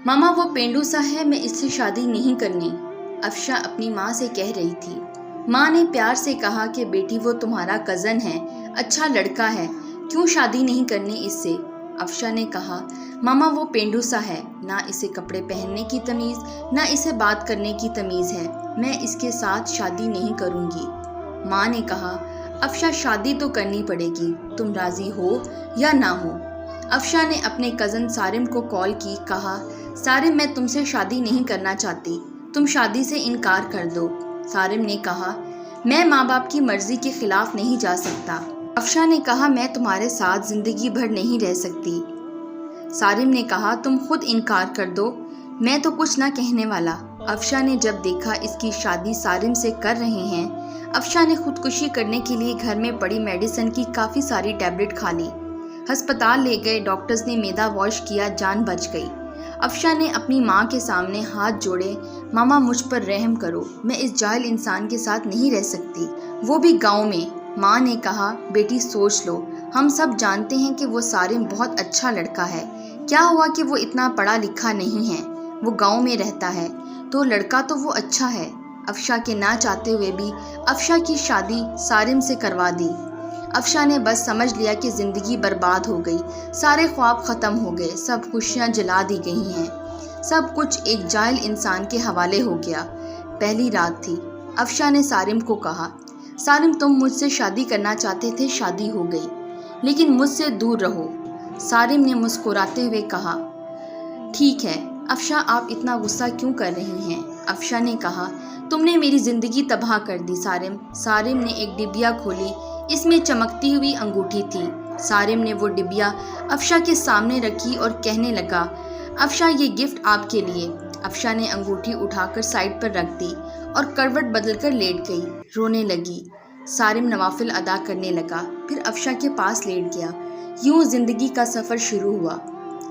मामा वो पेंडू सा है, मैं इससे शादी नहीं करनी, अफशा अपनी माँ से कह रही थी। माँ ने प्यार से कहा कि बेटी वो तुम्हारा कज़न है, अच्छा लड़का है, क्यों शादी नहीं करनी इससे। अफशा ने कहा मामा वो पेंडू सा है, ना इसे कपड़े पहनने की तमीज़, ना इसे बात करने की तमीज़ है, मैं इसके साथ शादी नहीं करूँगी। माँ ने कहा अफशा शादी तो करनी पड़ेगी, तुम राज़ी हो या ना हो। अफशा ने अपने कज़न सारिम को कॉल की, कहा सारिम मैं तुमसे शादी नहीं करना चाहती, तुम शादी से इनकार कर दो। सारिम ने कहा मैं माँ बाप की मर्जी के खिलाफ नहीं जा सकता। अफशा ने कहा मैं तुम्हारे साथ ज़िंदगी भर नहीं रह सकती। सारिम ने कहा तुम खुद इनकार कर दो, मैं तो कुछ ना कहने वाला। अफशा ने जब देखा इसकी शादी सारिम से कर रहे हैं, अफशा ने खुदकुशी करने के लिए घर में पड़ी मेडिसिन की काफ़ी सारी टैबलेट खा ली। अस्पताल ले गए, डॉक्टर्स ने मैदा वॉश किया, जान बच गई। अफशा ने अपनी माँ के सामने हाथ जोड़े, मामा मुझ पर रहम करो, मैं इस जाहिल इंसान के साथ नहीं रह सकती, वो भी गांव में। माँ ने कहा बेटी सोच लो, हम सब जानते हैं कि वो सारिम बहुत अच्छा लड़का है, क्या हुआ कि वो इतना पढ़ा लिखा नहीं है, वो गांव में रहता है, तो लड़का तो वो अच्छा है। अफशा के ना चाहते हुए भी अफशा की शादी सारिम से करवा दी। अफशा ने बस समझ लिया कि ज़िंदगी बर्बाद हो गई, सारे ख्वाब ख़त्म हो गए, सब खुशियाँ जला दी गई हैं, सब कुछ एक जाहिल इंसान के हवाले हो गया। पहली रात थी। अफशा ने सारिम को कहा सारिम तुम मुझसे शादी करना चाहते थे, शादी हो गई, लेकिन मुझसे दूर रहो। सारिम ने मुस्कुराते हुए कहा ठीक है। अफशा आप इतना गुस्सा क्यों कर रही हैं? अफशा ने कहा तुमने मेरी ज़िंदगी तबाह कर दी सारिम। सारिम ने एक डिबिया खोली, इसमें चमकती हुई अंगूठी थी। सारिम ने वो डिबिया अफशा के सामने रखी और कहने लगा अफशा ये गिफ्ट आपके लिए। अफशा ने अंगूठी उठाकर साइड पर रख दी और करवट बदलकर लेट गई, रोने लगी। सारिम नवाफिल अदा करने लगा, फिर अफशा के पास लेट गया। यूं जिंदगी का सफ़र शुरू हुआ।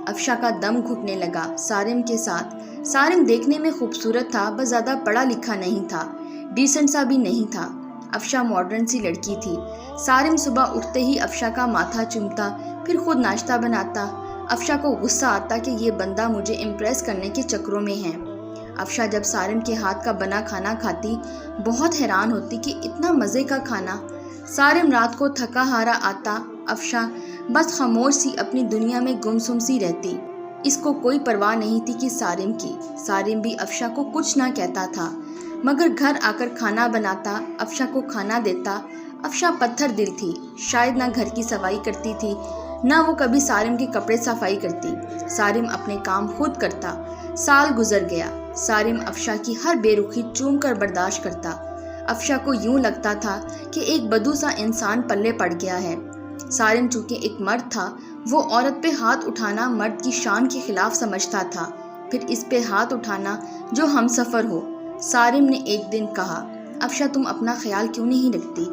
अफशा का दम घुटने लगा सारिम के साथ। सारिम देखने में खूबसूरत था, बस ज़्यादा पढ़ा लिखा नहीं था, डिसेंट सा भी नहीं था। अफशा मॉडर्न सी लड़की थी। सारिम सुबह उठते ही अफशा का माथा चूमता, फिर खुद नाश्ता बनाता। अफशा को गुस्सा आता कि ये बंदा मुझे इम्प्रेस करने के चक्रों में है। अफशा जब सारिम के हाथ का बना खाना खाती, बहुत हैरान होती कि इतना मज़े का खाना। सारिम रात को थका हारा आता, अफशा बस खामोश सी अपनी दुनिया में गुमसुम सी रहती। इसको कोई परवाह नहीं थी कि सारिम की। सारिम भी अफशा को कुछ ना कहता था, मगर घर आकर खाना बनाता, अफशा को खाना देता। अफशा पत्थर दिल थी, शायद ना घर की सफाई करती थी, ना वो कभी सारिम के कपड़े सफाई करती। सारिम अपने काम खुद करता। साल गुजर गया। सारिम अफशा की हर बेरुखी चूम कर बर्दाश्त करता। अफशा को यूं लगता था कि एक बदू सा इंसान पल्ले पड़ गया है। सारिम चूँकि एक मर्द था, वो औरत पे हाथ उठाना मर्द की शान के खिलाफ समझता था, फिर इस पे हाथ उठाना जो हमसफ़र हो। सारिम ने एक दिन कहा अफशा तुम अपना ख्याल क्यों नहीं रखती?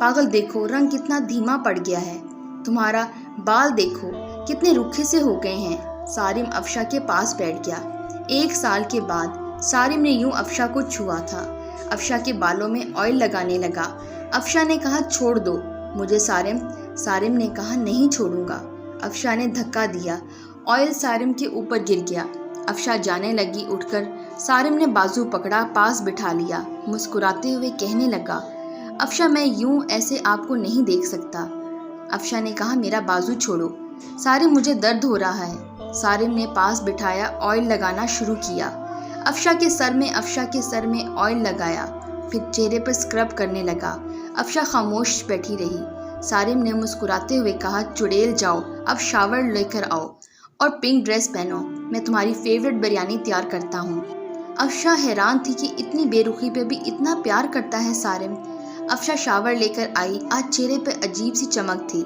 पागल देखो रंग कितना धीमा पड़ गया है, तुम्हारा बाल देखो कितने रुखे से हो गए हैं। सारिम अफशा के पास बैठ गया। 1 साल के बाद सारिम ने यूं अफशा को छुआ था। अफशा के बालों में ऑयल लगाने लगा। अफशा ने कहा छोड़ दो मुझे सारिम। सारिम ने कहा नहीं छोड़ूंगा। अफशा ने धक्का दिया, ऑयल सारिम के ऊपर गिर गया। अफशा जाने लगी, उठकर सारिम ने बाजू पकड़ा, पास बिठा लिया, मुस्कुराते हुए कहने लगा अफशा मैं यूं ऐसे आपको नहीं देख सकता। अफशा ने कहा मेरा बाजू छोड़ो सारिम, मुझे दर्द हो रहा है। सारिम ने पास बिठाया, ऑयल लगाना शुरू किया। अफशा के सर में ऑयल लगाया, फिर चेहरे पर स्क्रब करने लगा। अफशा खामोश बैठी रही। सारिम ने मुस्कुराते हुए कहा चुड़ैल जाओ, अब शावर लेकर आओ और पिंक ड्रेस पहनो, मैं तुम्हारी फेवरेट बिरयानी तैयार करता हूँ। अफशा हैरान थी कि इतनी बेरुखी पे भी इतना प्यार करता है सारिम। अफशा शावर लेकर आई, आज चेहरे पे अजीब सी चमक थी।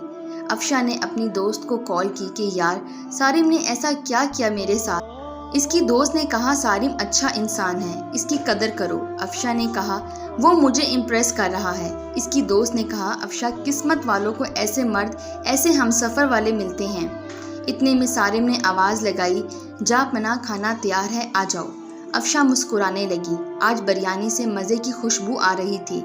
अफशा ने अपनी दोस्त को कॉल की कि यार सारिम ने ऐसा क्या किया मेरे साथ। इसकी दोस्त ने कहा सारिम अच्छा इंसान है, इसकी कदर करो। अफशा ने कहा वो मुझे इम्प्रेस कर रहा है। इसकी दोस्त ने कहा अफशा किस्मत वालों को ऐसे मर्द, ऐसे हमसफ़र वाले मिलते हैं। इतने में सारिम ने आवाज़ लगाई जा पना खाना तैयार है, आ जाओ। अफशा मुस्कुराने लगी। आज बिरयानी से मज़े की खुशबू आ रही थी।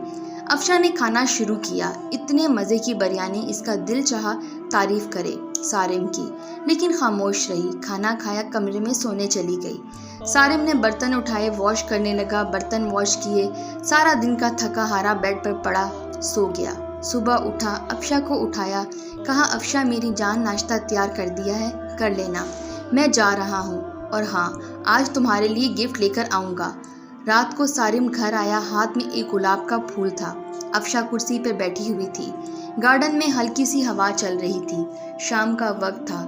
अफशा ने खाना शुरू किया। इतने मज़े की बिरयानी इसका दिल चाहा تعریف کرے سارم کی، لیکن خاموش رہی۔ کھانا کھایا، کمرے میں سونے چلی گئی۔ سارم نے برتن اٹھائے، واش کرنے لگا، برتن واش کیے، سارا دن کا تھکا ہارا بیڈ پر پڑا سو گیا۔ صبح اٹھا، افشا کو اٹھایا، کہا افشا میری جان ناشتہ تیار کر دیا ہے، کر لینا، میں جا رہا ہوں، اور ہاں آج تمہارے لیے گفٹ لے کر آؤں گا۔ رات کو سارم گھر آیا، ہاتھ میں ایک گلاب کا پھول تھا۔ افشا کرسی پہ بیٹھی ہوئی تھی۔ گارڈن میں ہلکی سی ہوا چل رہی تھی، شام کا وقت تھا،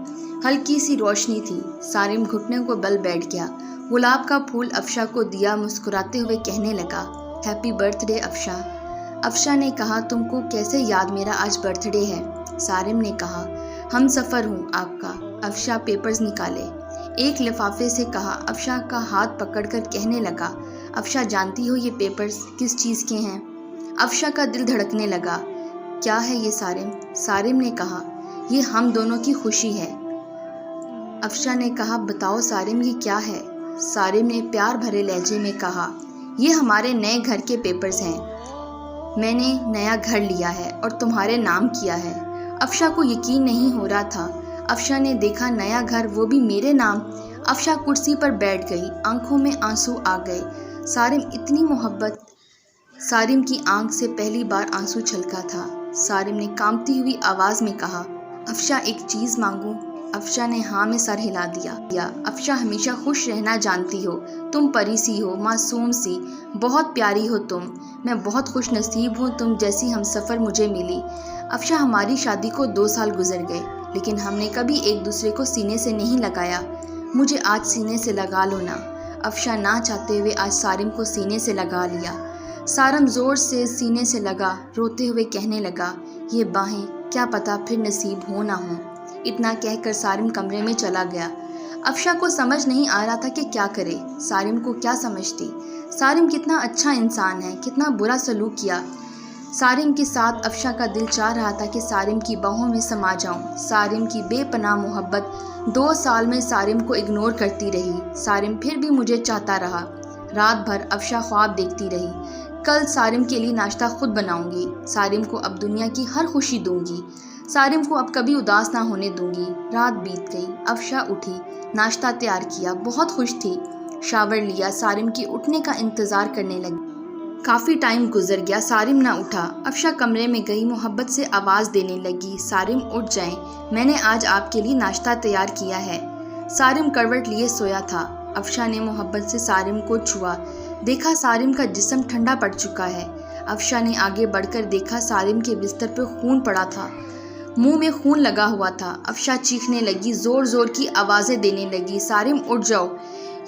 ہلکی سی روشنی تھی۔ سارم گھٹنے کو بل بیٹھ گیا، گلاب کا پھول افشا کو دیا، مسکراتے ہوئے کہنے لگا ہیپی برتھ ڈے افشا۔ افشا نے کہا تم کو کیسے یاد میرا آج برتھ ڈے ہے؟ سارم نے کہا ہم سفر ہوں آپ کا۔ افشا پیپرز نکالے، ایک لفافے سے کہا۔ افشا کا ہاتھ پکڑ کر کہنے لگا افشا جانتی ہو یہ پیپرز کس چیز کے ہیں؟ افشا کا دل دھڑکنے لگا۔ کیا ہے یہ سارم؟ سارم نے کہا یہ ہم دونوں کی خوشی ہے۔ افشا نے کہا بتاؤ سارم یہ کیا ہے؟ سارم نے پیار بھرے لہجے میں کہا یہ ہمارے نئے گھر کے پیپرز ہیں، میں نے نیا گھر لیا ہے اور تمہارے نام کیا ہے۔ افشا کو یقین نہیں ہو رہا تھا۔ افشا نے دیکھا نیا گھر، وہ بھی میرے نام۔ افشا کرسی پر بیٹھ گئی، آنکھوں میں آنسو آ گئے۔ سارم اتنی محبت! سارم کی آنکھ سے پہلی بار آنسو چھلکا تھا۔ سارم نے کانپتی ہوئی آواز میں کہا افشا ایک چیز مانگوں؟ افشا نے ہاں میں سر ہلا دیا۔ افشا ہمیشہ خوش رہنا جانتی ہو، تم پری سی ہو، معصوم سی، بہت پیاری ہو تم، میں بہت خوش نصیب ہوں تم جیسی ہم سفر مجھے ملی۔ افشا ہماری شادی کو 2 سال گزر گئے، لیکن ہم نے کبھی ایک دوسرے کو سینے سے نہیں لگایا، مجھے آج سینے سے لگا لو نا۔ افشا نہ چاہتے ہوئے آج سارم کو سینے سے لگا لیا۔ سارم زور سے سینے سے لگا، روتے ہوئے کہنے لگا یہ باہیں کیا پتہ پھر نصیب ہو نہ ہو۔ اتنا کہہ کر سارم کمرے میں چلا گیا۔ افشا کو سمجھ نہیں آ رہا تھا کہ کیا کرے، سارم کو کیا سمجھتی۔ سارم کتنا اچھا انسان ہے، کتنا برا سلوک کیا سارم کے ساتھ۔ افشا کا دل چاہ رہا تھا کہ سارم کی باہوں میں سما جاؤں۔ سارم کی بے پناہ محبت 2 سال میں سارم کو اگنور کرتی رہی۔ سارم پھر بھی مجھے چاہتا رہا۔ رات بھر افشا خواب دیکھتی رہی، کل سارم کے لیے ناشتہ خود بناؤں گی، سارم کو اب دنیا کی ہر خوشی دوں گی، سارم کو اب کبھی اداس نہ ہونے دوں گی۔ رات بیت گئی، افشا اٹھی، ناشتہ تیار کیا، بہت خوش تھی۔ شاور لیا، سارم کی اٹھنے کا انتظار کرنے لگی۔ کافی ٹائم گزر گیا، سارم نہ اٹھا۔ افشا کمرے میں گئی، محبت سے آواز دینے لگی سارم اٹھ جائیں، میں نے آج آپ کے لیے ناشتہ تیار کیا ہے۔ سارم کروٹ لیے سویا تھا۔ افشا نے محبت سے سارم کو چھوا، دیکھا سارم کا جسم ٹھنڈا پڑ چکا ہے۔ افشا نے آگے بڑھ کر دیکھا سارم کے بستر پر خون پڑا تھا، منہ میں خون لگا ہوا تھا۔ افشا چیخنے لگی، زور زور کی آوازیں دینے لگی سارم اٹھ جاؤ،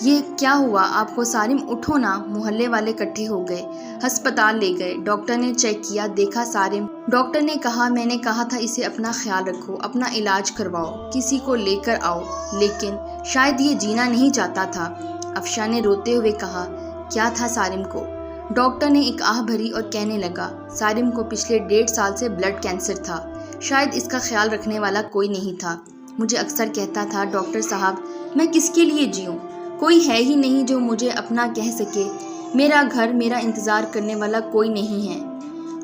یہ کیا ہوا آپ کو؟ سارم اٹھو نا۔ محلے والے اکٹھے ہو گئے، ہسپتال لے گئے، ڈاکٹر نے چیک کیا، دیکھا سارم۔ ڈاکٹر نے کہا میں نے کہا تھا اسے اپنا خیال رکھو، اپنا علاج کرواؤ، کسی کو لے کر آؤ، لیکن شاید یہ جینا نہیں چاہتا تھا۔ افشا نے روتے ہوئے کہا کیا تھا سارم کو؟ ڈاکٹر نے ایک آہ بھری اور کہنے لگا سارم کو پچھلے 1.5 سال سے بلڈ کینسر تھا، شاید اس کا خیال رکھنے والا کوئی نہیں تھا۔ مجھے اکثر کہتا تھا ڈاکٹر صاحب میں کس کے لیے جیوں، کوئی ہے ہی نہیں جو مجھے اپنا کہہ سکے، میرا گھر، میرا انتظار کرنے والا کوئی نہیں ہے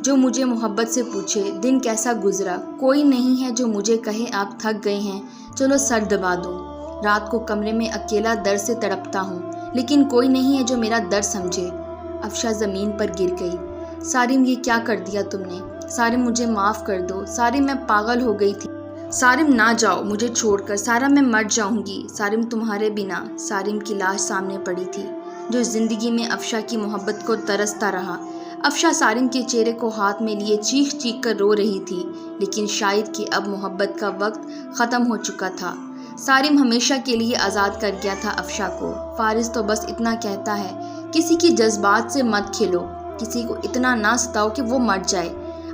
جو مجھے محبت سے پوچھے دن کیسا گزرا، کوئی نہیں ہے جو مجھے کہے آپ تھک گئے ہیں چلو سر دبا دو۔ رات کو کمرے میں اکیلا درد سے تڑپتا ہوں، لیکن کوئی نہیں ہے جو میرا درد سمجھے۔ افشا زمین پر گر گئی۔ سارم یہ کیا کر دیا تم نے؟ سارم مجھے معاف کر دو، سارم میں پاگل ہو گئی تھی، سارم نہ جاؤ مجھے چھوڑ کر، سارم میں مر جاؤں گی، سارم تمہارے بنا۔ سارم کی لاش سامنے پڑی تھی، جو زندگی میں افشا کی محبت کو ترستا رہا۔ افشا سارم کے چہرے کو ہاتھ میں لیے چیخ چیخ کر رو رہی تھی، لیکن شاید کہ اب محبت کا وقت ختم ہو چکا تھا۔ سارم ہمیشہ کے لیے آزاد کر گیا تھا افشا کو۔ فارس تو بس اتنا کہتا ہے کسی کی جذبات سے مت کھیلو، کسی کو اتنا نہ ستاؤ کہ وہ مر جائے۔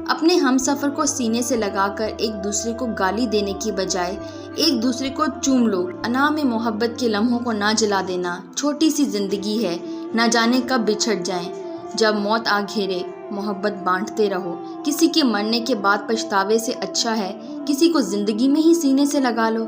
اپنے ہم سفر کو سینے سے لگا کر ایک دوسرے کو گالی دینے کی بجائے ایک دوسرے کو چوم لو۔ انا میں محبت کے لمحوں کو نہ جلا دینا، چھوٹی سی زندگی ہے، نہ جانے کب بچھڑ جائیں۔ جب موت آ گھیرے محبت بانٹتے رہو، کسی کے مرنے کے بعد پچھتاوے سے اچھا ہے کسی کو زندگی میں ہی سینے سے لگا لو۔